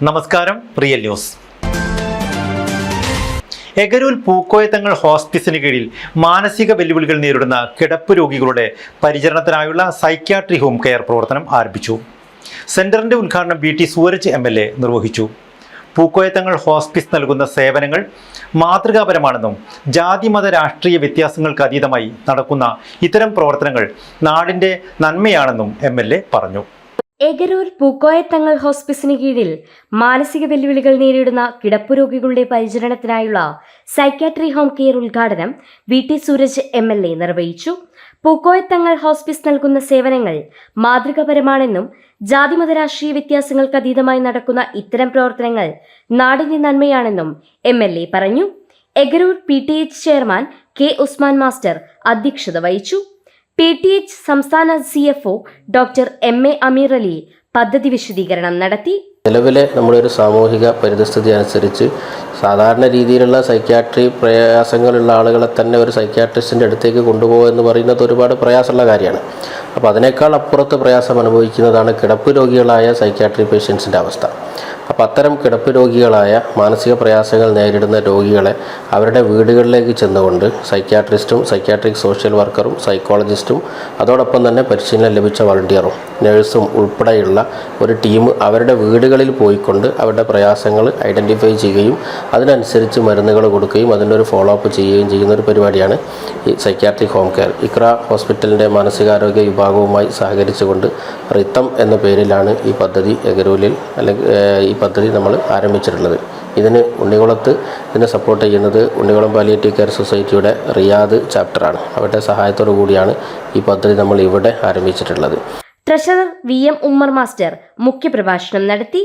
നമസ്കാരം, real news. എഗരൂൽ പൂക്കോയത്തങ്ങൾ ഹോസ്പിസിന് കീഴിൽ മാനസിക വെല്ലുവിളികൾ നേരിടുന്ന കിടപ്പ് രോഗികളുടെ പരിചരണത്തിനായുള്ള സൈക്യാട്രി ഹോം കെയർ പ്രവർത്തനം ആരംഭിച്ചു. സെന്ററിന്റെ ഉദ്ഘാടനം BT സൂരജ് MLA നിർവഹിച്ചു. പൂക്കോയത്തങ്ങൾ ഹോസ്പിസ് നൽകുന്ന സേവനങ്ങൾ മാതൃകാപരമാണെന്നും ജാതി മത രാഷ്ട്രീയ വ്യത്യാസങ്ങൾക്ക് അതീതമായി നടക്കുന്ന ഇത്തരം പ്രവർത്തനങ്ങൾ നാടിന്റെ നന്മയാണെന്നും MLA പറഞ്ഞു. എഗരൂർ പൂക്കോയത്തങ്ങൾ ഹോസ്പിസിന് കീഴിൽ മാനസിക വെല്ലുവിളികൾ നേരിടുന്ന കിടപ്പുരോഗികളുടെ പരിചരണത്തിനായുള്ള സൈക്യാട്രി ഹോം കെയർ ഉദ്ഘാടനം BT സൂരജ് MLA നിർവഹിച്ചു. പൂക്കോയത്തങ്ങൾ ഹോസ്പിസ് നൽകുന്ന സേവനങ്ങൾ മാതൃകാപരമാണെന്നും ജാതിമത രാഷ്ട്രീയ വ്യത്യാസങ്ങൾക്ക് അതീതമായി നടക്കുന്ന ഇത്തരം പ്രവർത്തനങ്ങൾ നാടിന്റെ നന്മയാണെന്നും MLA പറഞ്ഞു. Egaroor PTH chairman K. Usman master അധ്യക്ഷത വഹിച്ചു. PTH സംസ്ഥാന CFO ഡോക്ടർ MA അമീർ അലി പദ്ധതി വിശദീകരണം നടത്തി. നിലവിലെ നമ്മുടെ ഒരു സാമൂഹിക പരിതസ്ഥിതി അനുസരിച്ച് സാധാരണ രീതിയിലുള്ള സൈക്യാട്രി പ്രയാസങ്ങളുള്ള ആളുകളെ തന്നെ ഒരു സൈക്യാട്രിസ്റ്റിൻ്റെ അടുത്തേക്ക് കൊണ്ടുപോകുക എന്ന് പറയുന്നത് ഒരുപാട് പ്രയാസമുള്ള കാര്യമാണ്. അപ്പോൾ അതിനേക്കാൾ അപ്പുറത്ത് പ്രയാസം അനുഭവിക്കുന്നതാണ് കിടപ്പ് രോഗികളായ സൈക്യാട്രി പേഷ്യൻസിൻ്റെ അവസ്ഥ. അപ്പോൾ അത്തരം കിടപ്പ് രോഗികളായ മാനസിക പ്രയാസങ്ങൾ നേരിടുന്ന രോഗികളെ അവരുടെ വീടുകളിലേക്ക് ചെന്നുകൊണ്ട് സൈക്യാട്രിസ്റ്റും സൈക്യാട്രിക് സോഷ്യൽ വർക്കറും സൈക്കോളജിസ്റ്റും അതോടൊപ്പം തന്നെ പരിശീലനം ലഭിച്ച വളണ്ടിയറും നഴ്സും ഉൾപ്പെടെയുള്ള ഒരു ടീം അവരുടെ വീടുകളിൽ പോയിക്കൊണ്ട് അവരുടെ പ്രയാസങ്ങൾ ഐഡൻറ്റിഫൈ ചെയ്യുകയും അതിനനുസരിച്ച് മരുന്നുകൾ കൊടുക്കുകയും അതിൻ്റെ ഒരു ഫോളോ അപ്പ് ചെയ്യുകയും ചെയ്യുന്ന ഒരു പരിപാടിയാണ് ഈ സൈക്യാട്രിക് ഹോം കെയർ. ഇക്ര ഹോസ്പിറ്റലിൻ്റെ മാനസികാരോഗ്യ വിഭാഗവുമായി സഹകരിച്ചുകൊണ്ട് റിത്തം എന്ന പേരിലാണ് ഈ പദ്ധതി എഗരൂലിൽ അല്ലെങ്കിൽ ഈ പദ്ധതി നമ്മൾ ആരംഭിച്ചിട്ടുള്ളത്. ഇതിന് ഉണ്ണികുളത്ത് ഇതിനെ സപ്പോർട്ട് ചെയ്യുന്നത് ഉണ്ണികുളം പാലിയേറ്റീവ് കെയർ സൊസൈറ്റിയുടെ റിയാദ് ചാപ്റ്ററാണ്. അവരുടെ സഹായത്തോടു കൂടിയാണ് ഈ പദ്ധതി നമ്മൾ ഇവിടെ ആരംഭിച്ചിട്ടുള്ളത്. ട്രഷറർ VM ഉമ്മർ മാസ്റ്റർ മുഖ്യപ്രഭാഷണം നടത്തി.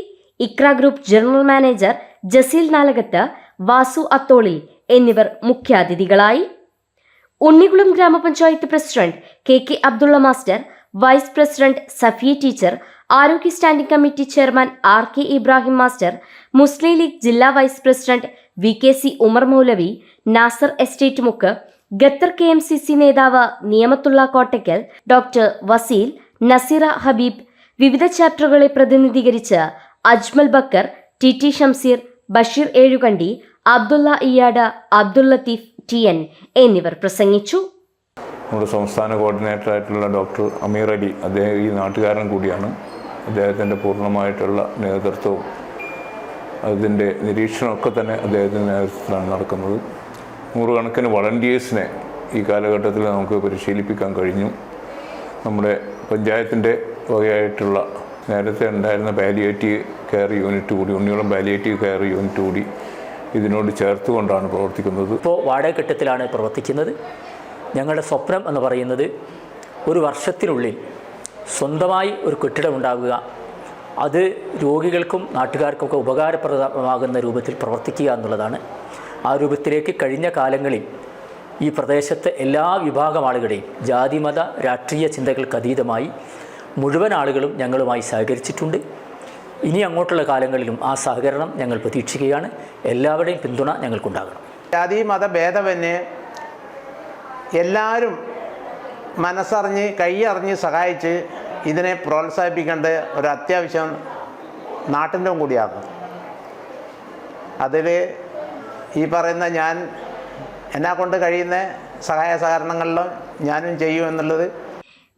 Iqra group general manager Jaseel Nalakath, Vasu Atholi എന്നിവർ മുഖ്യാതിഥികളായി. ഉണ്ണികുളം ഗ്രാമപഞ്ചായത്ത് president KK Abdulla master, vice president Safiya teacher, ആരോഗ്യ standing committee chairman RK Ibrahim master, Muslim League ജില്ലാ വൈസ് പ്രസിഡന്റ് VKC ഉമർ മൗലവി, Nasar estate Mukku, Qatar KMCC നേതാവ് നിയമത്തുള്ള കോട്ടയ്ക്കൽ, ഡോക്ടർ വസീൽ, നസീറ ഹബീബ്, വിവിധ ചാപ്റ്ററുകളെ പ്രതിനിധീകരിച്ച് അജ്മൽ ബക്കർ, TT ഷംസീർ, ബഷീർ ഏഴുകണ്ടി, അബ്ദുള്ള ഇയാഡ്, അബ്ദുൽ ലത്തീഫ് TN എന്നിവർ പ്രസംഗിച്ചു. നമ്മുടെ സംസ്ഥാന കോർഡിനേറ്ററായിട്ടുള്ള ഡോക്ടർ അമീർ അലി, അദ്ദേഹം ഈ നാട്ടുകാരൻ കൂടിയാണ്. അദ്ദേഹത്തിൻ്റെ പൂർണ്ണമായിട്ടുള്ള നേതൃത്വവും അതിൻ്റെ നിരീക്ഷണമൊക്കെ തന്നെ അദ്ദേഹത്തിൻ്റെ നേതൃത്വത്തിലാണ് നടക്കുന്നത്. നൂറുകണക്കിന് വളണ്ടിയേഴ്സിനെ ഈ കാലഘട്ടത്തിൽ നമുക്ക് പരിശീലിപ്പിക്കാൻ കഴിഞ്ഞു. നമ്മുടെ പഞ്ചായത്തിൻ്റെ വകയായിട്ടുള്ള നേരത്തെ ഉണ്ടായിരുന്ന പാലിയേറ്റീവ് കെയർ യൂണിറ്റ് കൂടി, ഉണ്ണികുളം പാലിയേറ്റീവ് കെയർ യൂണിറ്റ് കൂടി ഇതിനോട് ചേർത്തുകൊണ്ടാണ് പ്രവർത്തിക്കുന്നത്. ഇപ്പോൾ വാടകക്കെട്ടിടത്തിലാണ് പ്രവർത്തിക്കുന്നത്. ഞങ്ങളുടെ സ്വപ്നം എന്ന് പറയുന്നത് ഒരു വർഷത്തിനുള്ളിൽ സ്വന്തമായി ഒരു കെട്ടിടം ഉണ്ടാകുക, അത് രോഗികൾക്കും നാട്ടുകാർക്കൊക്കെ ഉപകാരപ്രദമാകുന്ന രൂപത്തിൽ പ്രവർത്തിക്കുക എന്നുള്ളതാണ്. ആ രൂപത്തിലേക്ക് കഴിഞ്ഞ കാലങ്ങളിൽ ഈ പ്രദേശത്തെ എല്ലാ വിഭാഗം ആളുകളെയും ജാതിമത രാഷ്ട്രീയ ചിന്തകൾക്ക് അതീതമായി മുഴുവൻ ആളുകളും ഞങ്ങളുമായി സഹകരിച്ചിട്ടുണ്ട്. ഇനി അങ്ങോട്ടുള്ള കാലങ്ങളിലും ആ സഹകരണം ഞങ്ങൾ പ്രതീക്ഷിക്കുകയാണ്. എല്ലാവരുടെയും പിന്തുണ ഞങ്ങൾക്കുണ്ടാകണം. ജാതി മത ഭേദമന്യേ എല്ലാവരും മനസ്സറിഞ്ഞ് കൈയറിഞ്ഞ് സഹായിച്ച് ഇതിനെ പ്രോത്സാഹിപ്പിക്കേണ്ട ഒരു അത്യാവശ്യം നാട്ടിൻ്റെ കൂടിയാണ്. അതിൽ ഈ പറയുന്ന ഞാൻ എന്നെ കൊണ്ട് കഴിയുന്ന സഹായ സഹകരണങ്ങളിലും ഞാനും ചെയ്യുമെന്നുള്ളത്.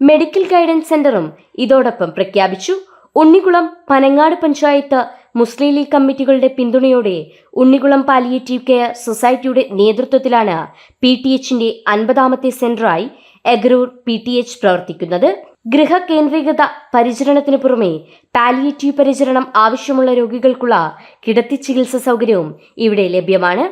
മെഡിക്കൽ ഗൈഡൻസ് സെന്ററും ഇതോടൊപ്പം പ്രഖ്യാപിച്ചു. ഉണ്ണികുളം പനങ്ങാട് പഞ്ചായത്ത് മുസ്ലിം ലീഗ് കമ്മിറ്റികളുടെ പിന്തുണയോടെ ഉണ്ണികുളം പാലിയേറ്റീവ് കെയർ സൊസൈറ്റിയുടെ നേതൃത്വത്തിലാണ് PTHന്റെ 50ാമത്തെ സെന്ററായി എഗരൂർ PTH പ്രവർത്തിക്കുന്നത്. ഗൃഹ കേന്ദ്രീകൃത പരിചരണത്തിന് പുറമെ പാലിയേറ്റീവ് പരിചരണം ആവശ്യമുള്ള രോഗികൾക്കുള്ള കിടത്തി ചികിത്സ സൗകര്യവും ഇവിടെ ലഭ്യമാണ്.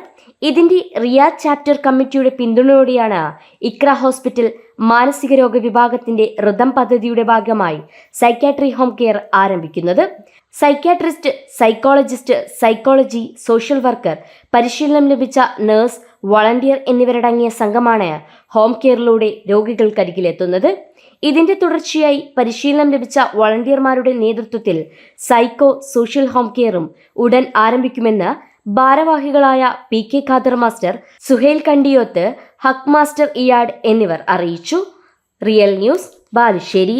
ഇതിന്റെ റിയാദ് ചാപ്റ്റർ കമ്മിറ്റിയുടെ പിന്തുണയോടെയാണ് ഇക്ര ഹോസ്പിറ്റൽ മാനസിക രോഗ വിഭാഗത്തിന്റെ ഋതം പദ്ധതിയുടെ ഭാഗമായി സൈക്യാട്രി ഹോം കെയർ ആരംഭിക്കുന്നത്. Psychiatrist, psychologist, psychology, social worker, പരിശീലനം ലഭിച്ച നഴ്സ്, വളണ്ടിയർ എന്നിവരടങ്ങിയ സംഘമാണ് ഹോം കെയറിലൂടെ രോഗികൾക്കരികിലെത്തുന്നത്. ഇതിന്റെ തുടർച്ചയായി പരിശീലനം ലഭിച്ച വളണ്ടിയർമാരുടെ നേതൃത്വത്തിൽ സൈക്കോ സോഷ്യൽ ഹോം കെയറും ഉടൻ ആരംഭിക്കുമെന്ന് ഭാരവാഹികളായ PK ഖാദർ മാസ്റ്റർ, സുഹൈൽ കണ്ടിയോത്ത്, ഹക്ക് മാസ്റ്റർ ഇയാഡ് എന്നിവർ അറിയിച്ചു. Real news, Balussery.